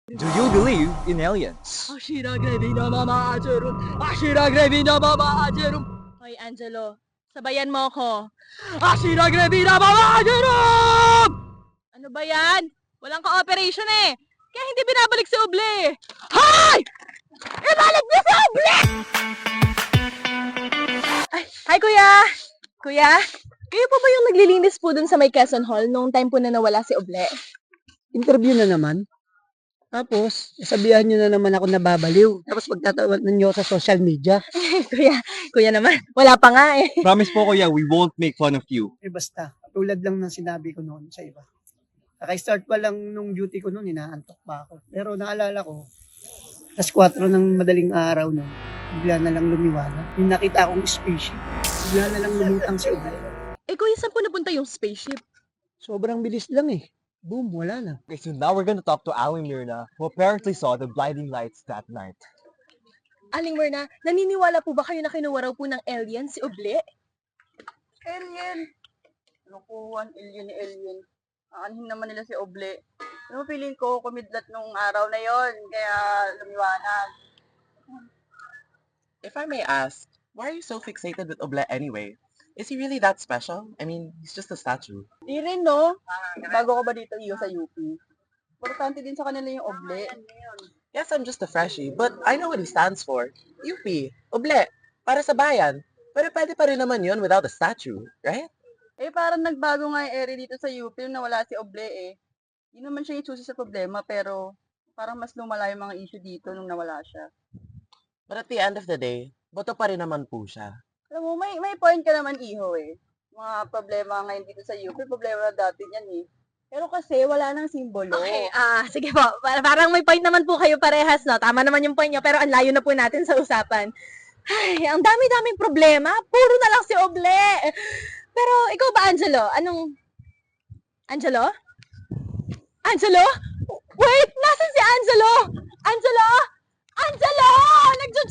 Do you believe in aliens? Ashira Grevina Mama Ajerum! Ashira Grevina Mama Ajerum! Hoy, Angelo, sabayan mo ako. Ashira Grevina Mama Ajerum! Ano ba yan? Walang cooperation eh. Kaya hindi binabalik si Oble. Hay! Ibalik niyo si Oble! Ay, hi kuya! Kuya, kayo po ba yung naglilinis po dun sa may Quezon Hall nung time po na nawala si Oble? Interview na naman. Tapos, sabihan nyo na naman ako nababaliw. Tapos pagtatawanan nyo sa social media. Kuya naman, wala pa nga eh. Promise po kuya, we won't make fun of you. Basta, tulad lang ng sinabi ko noon sa iba. Kaka-start pa lang nung duty ko noon, inaantok pa ako. Pero naalala ko, alas 4 ng madaling araw noon, bigla na lang lumiwanag. Yung nakita akong spaceship, bigla na lang lumutang si Oble. Eh kuya, saan po napunta yung spaceship? Sobrang bilis lang eh. Boom, wala na. Okay, so now we're gonna talk to Aling Mirna, who apparently saw the blinding lights that night. Aling Merna, naniniwala po ba kayo na kinuha raw po ng alien si Oble? Alien. Lukuhan, alien. Aanhin naman nila si Oble. Ano feeling ko, kumidlat nung araw na yon kaya lumiwanag. If I may ask, why are you so fixated with Oble anyway? Is he really that special? I mean, he's just a statue. Di rin, no? Bago ko ba dito iyo sa UP? Importante din sa kanila yung Oble. Yes, I'm just a freshie, but I know what he stands for. UP, Oble, para sa bayan. Pero pwede pa rin naman yun without a statue, right? Eh, parang nagbago nga yung area dito sa UP nung nawala si Oble eh. Di naman siya isusi sa problema, pero parang mas lumala yung mga issue dito nung nawala siya. But at the end of the day, boto pa rin naman po siya. Alam mo, may point ka naman, Iho eh. Mga problema ngayon dito sa UP, problema na dati yan eh. Pero kasi wala nang simbolo. Okay, sige po. Parang may point naman po kayo parehas, no? Tama naman yung point nyo, pero ang layo na po natin sa usapan. Ay, ang dami-daming problema. Puro na lang si Oble. Pero ikaw ba, Angelo? Angelo? Angelo? Wait! Nasaan si Angelo? Angelo! Angelo! Nagjo